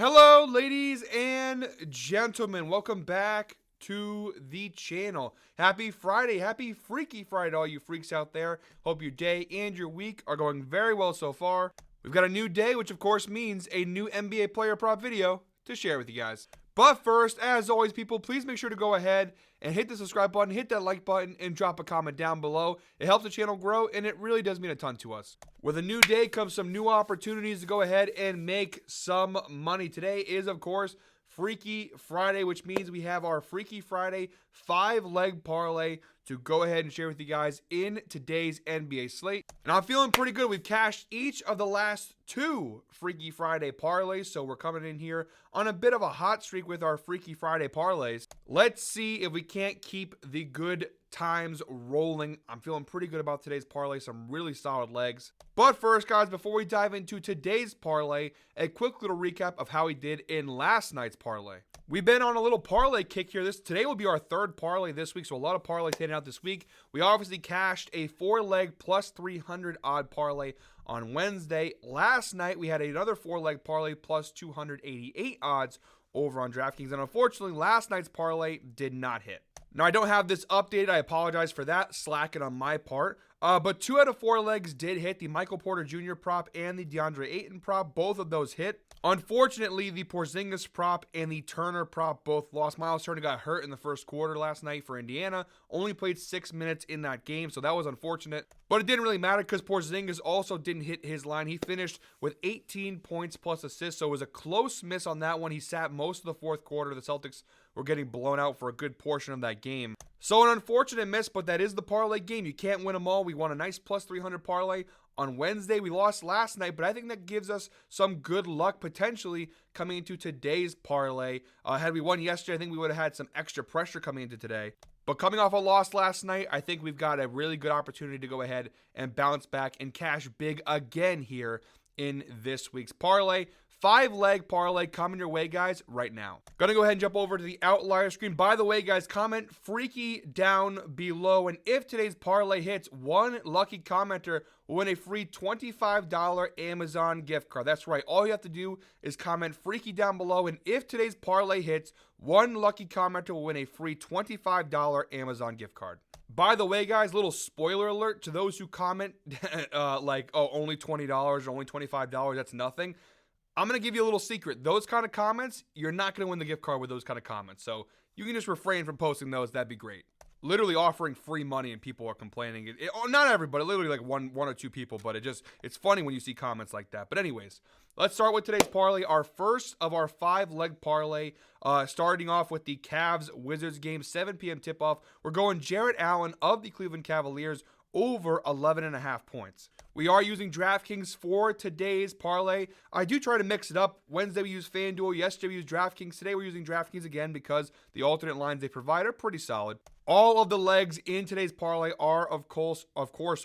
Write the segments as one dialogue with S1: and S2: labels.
S1: Hello, ladies and gentlemen. Welcome back to the channel. Happy Friday. Happy Freaky Friday to all you freaks out there. Hope your day and your week are going very well so far. We've got a new day, which of course means a new NBA player prop video to share with you guys. But first, as always, people, please make sure to go ahead and hit the subscribe button, hit that like button, and drop a comment down below. It helps the channel grow, and it really does mean a ton to us. With a new day comes some new opportunities to go ahead and make some money. Today is, of course, Freaky Friday, which means we have our Freaky Friday 5-leg parlay to go ahead and share with you guys in today's NBA slate. And I'm feeling pretty good. We've cashed each of the last 2 Freaky Friday parlays, so we're coming in here on a bit of a hot streak with our Freaky Friday parlays. Let's see if we can't keep the good times rolling. I'm feeling pretty good about today's parlay, some really solid legs. But first, guys, before we dive into today's parlay, a quick little recap of how we did in last night's parlay. We've been on a little parlay kick here. Today will be our 3rd parlay this week, so a lot of parlays hitting out this week. We obviously cashed a 4-leg plus 300 odd parlay on Wednesday. Last night we had another 4-leg parlay plus 288 odds over on DraftKings, and unfortunately last night's parlay did not hit. Now, I don't have this updated. I apologize for that. Slacking on my part. But 2 out of 4 legs did hit. The Michael Porter Jr. prop and the DeAndre Ayton prop, both of those hit. Unfortunately, the Porzingis prop and the Turner prop both lost. Miles Turner got hurt in the first quarter last night for Indiana. Only played 6 minutes in that game, so that was unfortunate. But it didn't really matter because Porzingis also didn't hit his line. He finished with 18 points plus assists, so it was a close miss on that one. He sat most of the fourth quarter. The Celtics were getting blown out for a good portion of that game. So an unfortunate miss, but that is the parlay game. You can't win them all. We won a nice plus 300 parlay on Wednesday. We lost last night, but I think that gives us some good luck potentially coming into today's parlay. Had we won yesterday, I think we would have had some extra pressure coming into today. But coming off a loss last night, I think we've got a really good opportunity to go ahead and bounce back and cash big again here in this week's parlay. 5-leg parlay coming your way, guys, right now. Gonna go ahead and jump over to the outlier screen. By the way, guys, comment Freaky down below. And if today's parlay hits, one lucky commenter will win a free $25 Amazon gift card. That's right. All you have to do is comment Freaky down below. And if today's parlay hits, one lucky commenter will win a free $25 Amazon gift card. By the way, guys, little spoiler alert to those who comment like, oh, only $20 or only $25, that's nothing. I'm going to give you a little secret. Those kind of comments, you're not going to win the gift card with those kind of comments. So you can just refrain from posting those. That'd be great. Literally offering free money and people are complaining. Not everybody, literally like one or 2 people, but it's funny when you see comments like that. But anyways, let's start with today's parlay. Our first of our 5-leg parlay, starting off with the Cavs-Wizards game, 7 p.m. tip-off. We're going Jarrett Allen of the Cleveland Cavaliers over 11.5 points. We are using DraftKings for today's parlay. I do try to mix it up. Wednesday we used FanDuel. Yesterday we used DraftKings. Today we're using DraftKings again because the alternate lines they provide are pretty solid. All of the legs in today's parlay are, of course,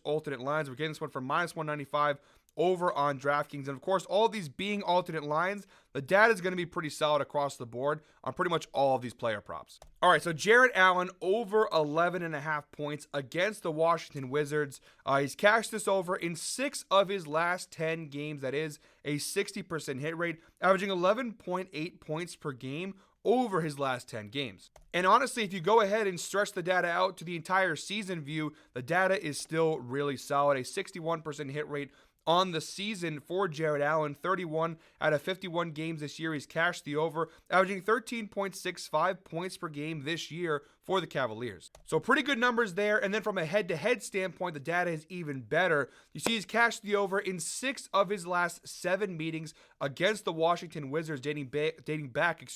S1: alternate lines. We're getting this one from -195 over on DraftKings. And of course, all of these being alternate lines, the data is going to be pretty solid across the board on pretty much all of these player props. All right, so Jarrett Allen over 11.5 points against the Washington Wizards. He's cashed this over in 6 of his last 10 games. That is a 60% hit rate, averaging 11.8 points per game over his last 10 games. And honestly, if you go ahead and stretch the data out to the entire season view, the data is still really solid. A 61% hit rate on the season for Jarrett Allen. 31 out of 51 games this year, he's cashed the over, averaging 13.65 points per game this year for the Cavaliers. So pretty good numbers there. And then from a head-to-head standpoint, the data is even better. You see he's cashed the over in 6 of his last 7 meetings against the Washington Wizards, dating back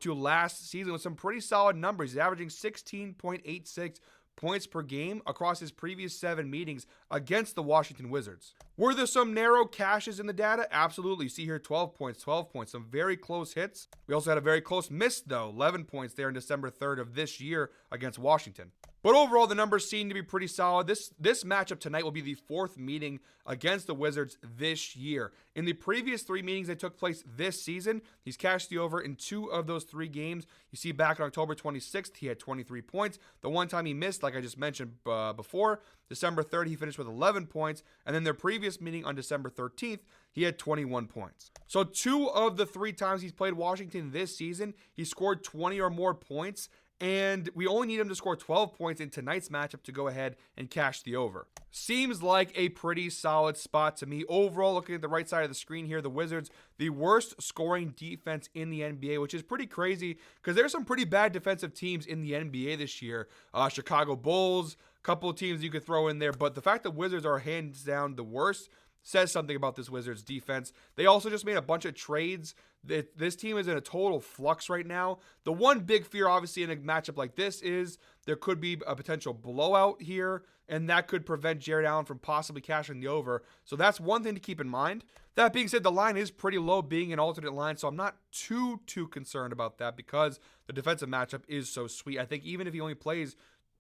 S1: to last season with some pretty solid numbers. He's averaging 16.86 points per game across his previous 7 meetings against the Washington Wizards. Were there some narrow cashes in the data? Absolutely. You see here 12 points, some very close hits. We also had a very close miss though, 11 points there on December 3rd of this year against Washington. But overall, the numbers seem to be pretty solid. This matchup tonight will be the fourth meeting against the Wizards this year. In the previous 3 meetings that took place this season, he's cashed the over in 2 of those 3 games. You see back on October 26th, he had 23 points. The one time he missed, like I just mentioned before, December 3rd, he finished with 11 points. And then their previous meeting on December 13th, he had 21 points. So 2 of the 3 times he's played Washington this season, he scored 20 or more points. And we only need him to score 12 points in tonight's matchup to go ahead and cash the over. Seems like a pretty solid spot to me. Overall, looking at the right side of the screen here, the Wizards, the worst scoring defense in the NBA, which is pretty crazy because there's some pretty bad defensive teams in the NBA this year. Chicago Bulls, a couple of teams you could throw in there. But the fact that Wizards are hands down the worst says something about this Wizards defense. They also just made a bunch of trades. This team is in a total flux right now. The one big fear, obviously, in a matchup like this is there could be a potential blowout here, and that could prevent Jared Allen from possibly cashing the over. So that's one thing to keep in mind. That being said, the line is pretty low, being an alternate line, so I'm not too concerned about that because the defensive matchup is so sweet. I think even if he only plays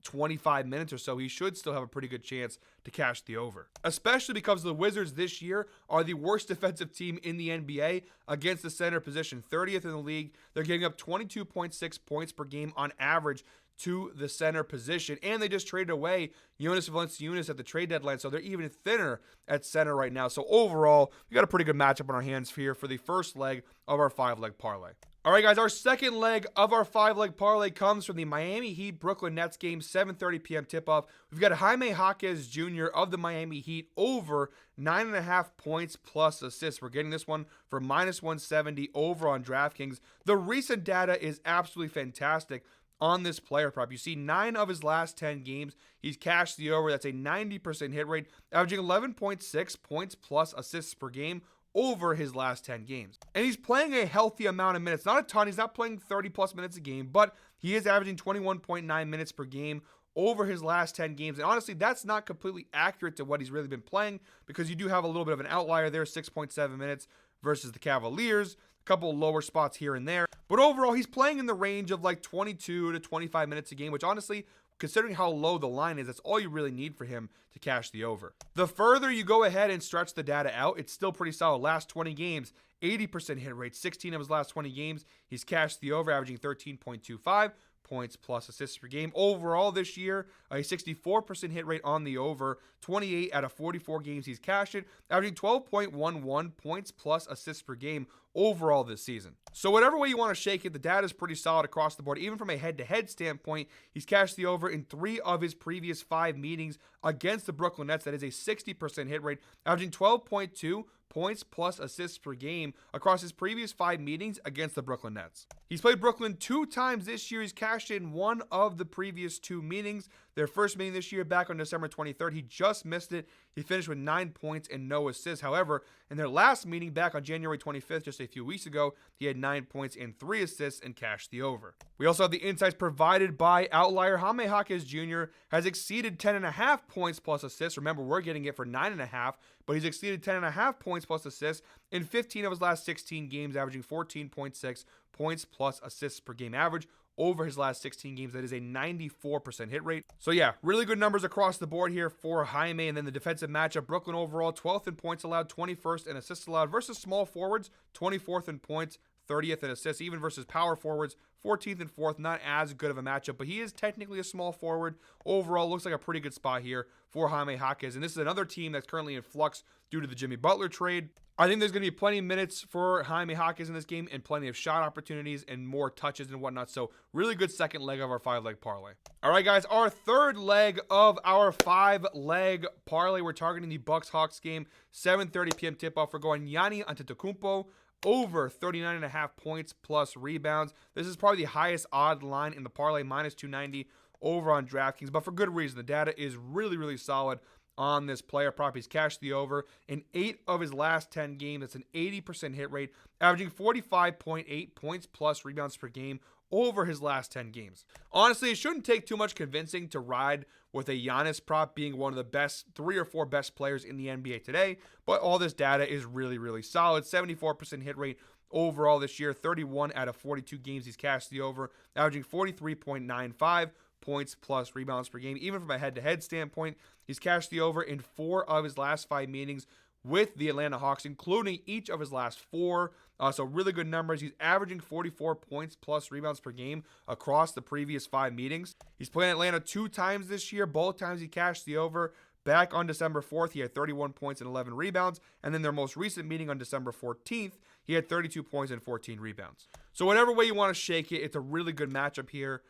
S1: 25 minutes or so, he should still have a pretty good chance to cash the over. Especially because the Wizards this year are the worst defensive team in the NBA against the center position, 30th in the league. They're giving up 22.6 points per game on average to the center position, and they just traded away Jonas Valanciunas at the trade deadline, so they're even thinner at center right now. So overall, we got a pretty good matchup on our hands here for the first leg of our 5-leg parlay. All right, guys, our second leg of our 5-leg parlay comes from the Miami Heat Brooklyn Nets game, 7:30 p.m. tip-off. We've got Jaime Jaquez Jr. of the Miami Heat over 9.5 points plus assists. We're getting this one for -170 over on DraftKings. The recent data is absolutely fantastic on this player prop. You see 9 of his last 10 games, he's cashed the over. That's a 90% hit rate, averaging 11.6 points plus assists per game over his last 10 games. And he's playing a healthy amount of minutes. Not a ton. He's not playing 30 plus minutes a game, but he is averaging 21.9 minutes per game over his last 10 games. And honestly, that's not completely accurate to what he's really been playing because you do have a little bit of an outlier there, 6.7 minutes versus the Cavaliers, a couple lower spots here and there. But overall, he's playing in the range of like 22 to 25 minutes a game, which honestly, considering how low the line is, that's all you really need for him to cash the over. The further you go ahead and stretch the data out, it's still pretty solid. Last 20 games, 80% hit rate. 16 of his last 20 games, he's cashed the over, averaging 13.25 points plus assists per game. Overall this year, a 64% hit rate on the over. 28 out of 44 games he's cashed it, averaging 12.11 points plus assists per game overall this season. So whatever way you want to shake it, the data is pretty solid across the board. Even from a head-to-head standpoint, he's cashed the over in 3 of his previous 5 meetings against the Brooklyn Nets. That is a 60% hit rate, averaging 12.2 points plus assists per game across his previous 5 meetings against the Brooklyn Nets. He's played Brooklyn 2 times this year. He's cashed in 1 of the previous 2 meetings. Their first meeting this year back on December 23rd, he just missed it. He finished with 9 points and no assists. However, in their last meeting back on January 25th, just a few weeks ago, he had 9 points and 3 assists and cashed the over. We also have the insights provided by Outlier. Jaime Jaquez Jr. has exceeded 10.5 points plus assists. Remember, we're getting it for 9.5, but he's exceeded 10.5 points plus assists in 15 of his last 16 games, averaging 14.6 points plus assists per game average over his last 16 games. That is a 94% hit rate. So yeah, really good numbers across the board here for Jaime. And then the defensive matchup, Brooklyn overall, 12th in points allowed, 21st in assists allowed versus small forwards, 24th in points, 30th in assists, even versus power forwards, 14th and 4th, not as good of a matchup, but he is technically a small forward. Overall, looks like a pretty good spot here for Jaime Jaquez. And this is another team that's currently in flux due to the Jimmy Butler trade. I think there's going to be plenty of minutes for Jaime Jaquez in this game and plenty of shot opportunities and more touches and whatnot. So really good second leg of our 5-leg parlay. All right, guys, our third leg of our 5-leg parlay. We're targeting the Bucks-Hawks game, 7:30 p.m. tip-off. We're going Giannis Antetokounmpo over 39.5 points plus rebounds. This is probably the highest odd line in the parlay, -290 over on DraftKings, but for good reason. The data is really, really solid on this player prop. He's cashed the over in 8 of his last 10 games. That's an 80% hit rate, averaging 45.8 points plus rebounds per game over his last 10 games. Honestly, it shouldn't take too much convincing to ride with a Giannis prop being one of the best 3 or 4 best players in the NBA today, but all this data is really, really solid. 74% hit rate overall this year, 31 out of 42 games he's cashed the over, averaging 43.95 points plus rebounds per game. Even from a head-to-head standpoint, he's cashed the over in 4 of his last 5 meetings with the Atlanta Hawks, including each of his last 4. So really good numbers. He's averaging 44 points plus rebounds per game across the previous 5 meetings. He's playing Atlanta 2 times this year. Both times he cashed the over. Back on December 4th, he had 31 points and 11 rebounds. And then their most recent meeting on December 14th, he had 32 points and 14 rebounds. So whatever way you want to shake it, it's a really good matchup here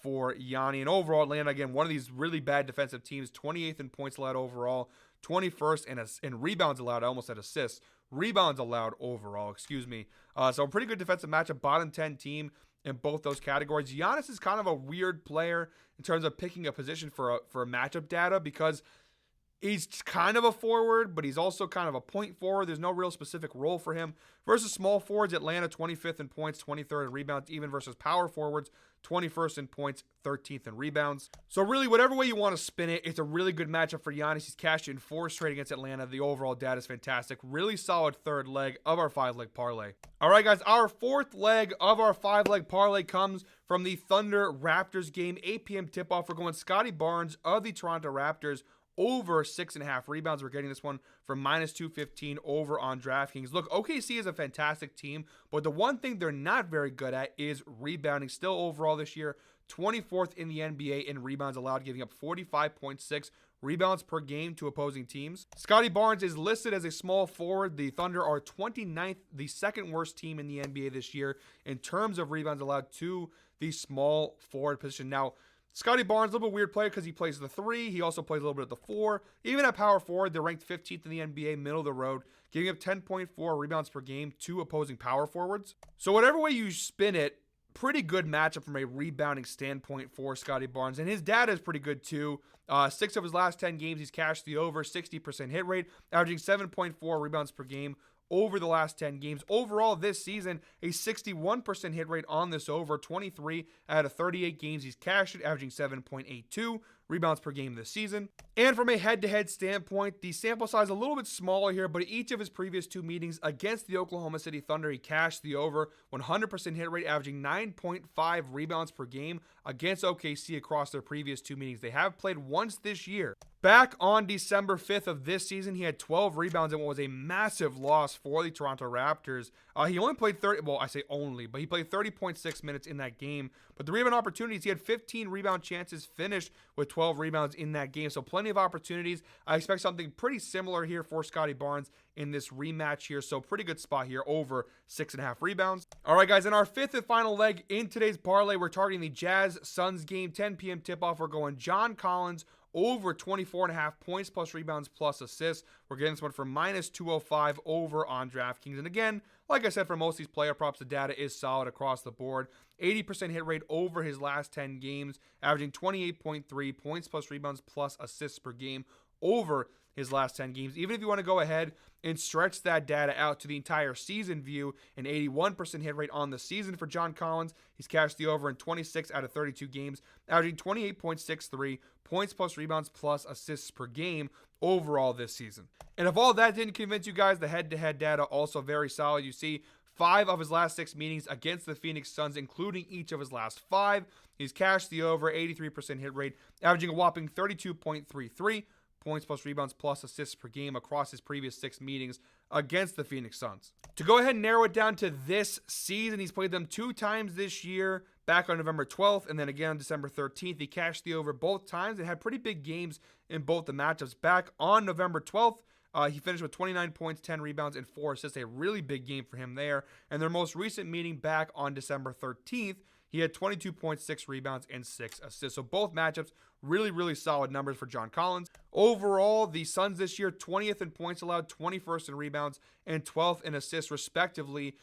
S1: for Yanni. And overall, Atlanta, again, one of these really bad defensive teams, 28th in points allowed overall, 21st in rebounds allowed. I almost said assists. Rebounds allowed overall, excuse me. So a pretty good defensive matchup, bottom 10 team in both those categories. Giannis is kind of a weird player in terms of picking a position for a matchup data because he's kind of a forward, but he's also kind of a point forward. There's no real specific role for him. Versus small forwards, Atlanta 25th in points, 23rd in rebounds. Even versus power forwards, 21st in points, 13th in rebounds. So really, whatever way you want to spin it, it's a really good matchup for Giannis. He's cashed in 4 straight against Atlanta. The overall data is fantastic. Really solid third leg of our 5-leg parlay. All right, guys, our 4th leg of our 5-leg parlay comes from the Thunder Raptors game. 8 p.m. tip-off. We're going Scotty Barnes of the Toronto Raptors over 6.5 rebounds. We're getting this one from minus 215 over on DraftKings. Look, OKC is a fantastic team, but the one thing they're not very good at is rebounding. Still overall this year, 24th in the NBA in rebounds allowed, giving up 45.6 rebounds per game to opposing teams. Scotty Barnes is listed as a small forward. The Thunder are 29th, the second worst team in the NBA this year in terms of rebounds allowed to the small forward position. Now, Scotty Barnes, a little bit weird player because he plays the 3. He also plays a little bit at the 4. Even at power forward, they're ranked 15th in the NBA, middle of the road, giving up 10.4 rebounds per game to opposing power forwards. So whatever way you spin it, pretty good matchup from a rebounding standpoint for Scotty Barnes. And his data is pretty good too. 6 of his last 10 games, he's cashed the over, 60% hit rate, averaging 7.4 rebounds per game over the last 10 games. Overall this season, a 61% hit rate on this over. 23 out of 38 games he's cashed it, averaging 7.82 rebounds per game this season. And from a head-to-head standpoint, the sample size a little bit smaller here, but each of his previous 2 meetings against the Oklahoma City Thunder, he cashed the over, 100% hit rate, averaging 9.5 rebounds per game against OKC across their previous 2 meetings. They have played once this year. Back on December 5th of this season, he had 12 rebounds in what was a massive loss for the Toronto Raptors. He only played 30, well, I say only, but he played 30.6 minutes in that game. But the rebound opportunities, he had 15 rebound chances, finished with 12 rebounds in that game. So plenty of opportunities. I expect something pretty similar here for Scotty Barnes in this rematch here. So pretty good spot here, over 6.5 rebounds. All right, guys, in our 5th and final leg in today's parlay, we're targeting the Jazz-Suns game, 10 p.m. tip-off. We're going John Collins over 24.5 points plus rebounds plus assists. We're getting this one for minus 205 over on DraftKings. And again, like I said, for most of these player props, the data is solid across the board. 80% hit rate over his last 10 games, averaging 28.3 points plus rebounds plus assists per game over his last 10 games. Even if you want to go ahead and stretch that data out to the entire season view, an 81% hit rate on the season for John Collins. He's cashed the over in 26 out of 32 games, averaging 28.63 points plus rebounds plus assists per game overall this season. And if all that didn't convince you guys, the head-to-head data also very solid. You see 5 of his last 6 meetings against the Phoenix Suns, including each of his last 5. He's cashed the over, 83% hit rate, averaging a whopping 32.33 points plus rebounds plus assists per game across his previous 6 meetings against the Phoenix Suns. To go ahead and narrow it down to this season, he's played them 2 times this year, back on November 12th and then again on December 13th. He cashed the over both times and had pretty big games in both the matchups. Back on November 12th, he finished with 29 points, 10 rebounds, and 4 assists. A really big game for him there. And their most recent meeting back on December 13th, he had 22.6 rebounds and 6 assists. So both matchups, really, really solid numbers for John Collins. Overall, the Suns this year, 20th in points allowed, 21st in rebounds, and 12th in assists, respectively,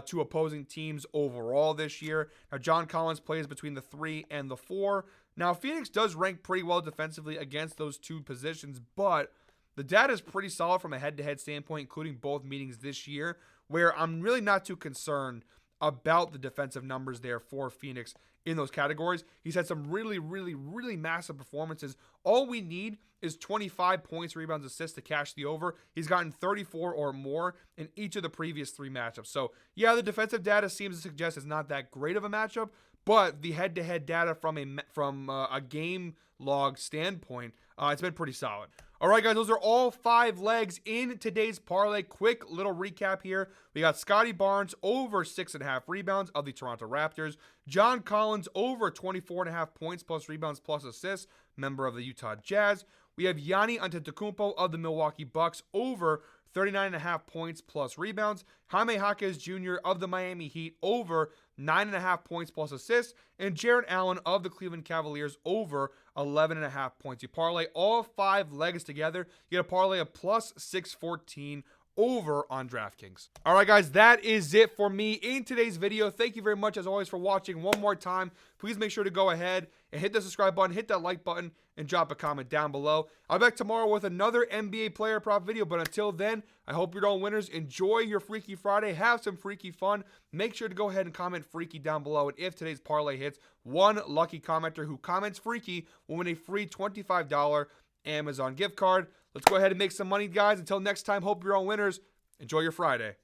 S1: to opposing teams overall this year. Now, John Collins plays between the 3 and the 4. Now, Phoenix does rank pretty well defensively against those 2 positions, but the data is pretty solid from a head-to-head standpoint, including both meetings this year, where I'm really not too concerned about the defensive numbers there for Phoenix in those categories. He's had some really, really, really massive performances. All we need is 25 points, rebounds, assists to cash the over. He's gotten 34 or more in each of the previous 3 matchups. So, yeah, the defensive data seems to suggest it's not that great of a matchup, but the head-to-head data from a game log standpoint, it's been pretty solid. All right, guys, those are all 5 legs in today's parlay. Quick little recap here. We got Scotty Barnes over 6.5 rebounds of the Toronto Raptors. John Collins over 24.5 points plus rebounds plus assists, member of the Utah Jazz. We have Giannis Antetokounmpo of the Milwaukee Bucks over 39.5 points plus rebounds. Jaime Jaquez Jr. of the Miami Heat over 9.5 points plus assists. And Jarrett Allen of the Cleveland Cavaliers over 11.5 points. You parlay all 5 legs together, you get a parlay of plus 614 over on DraftKings. All right, guys, that is it for me in today's video. Thank you very much, as always, for watching. One more time, please make sure to go ahead and hit the subscribe button, hit that like button, and drop a comment down below. I'll be back tomorrow with another NBA player prop video, but until then, I hope you're all winners. Enjoy your Freaky Friday. Have some freaky fun. Make sure to go ahead and comment freaky down below, and if today's parlay hits, one lucky commenter who comments freaky will win a free $25 Amazon gift card. Let's go ahead and make some money, guys. Until next time, hope you're all winners. Enjoy your Friday.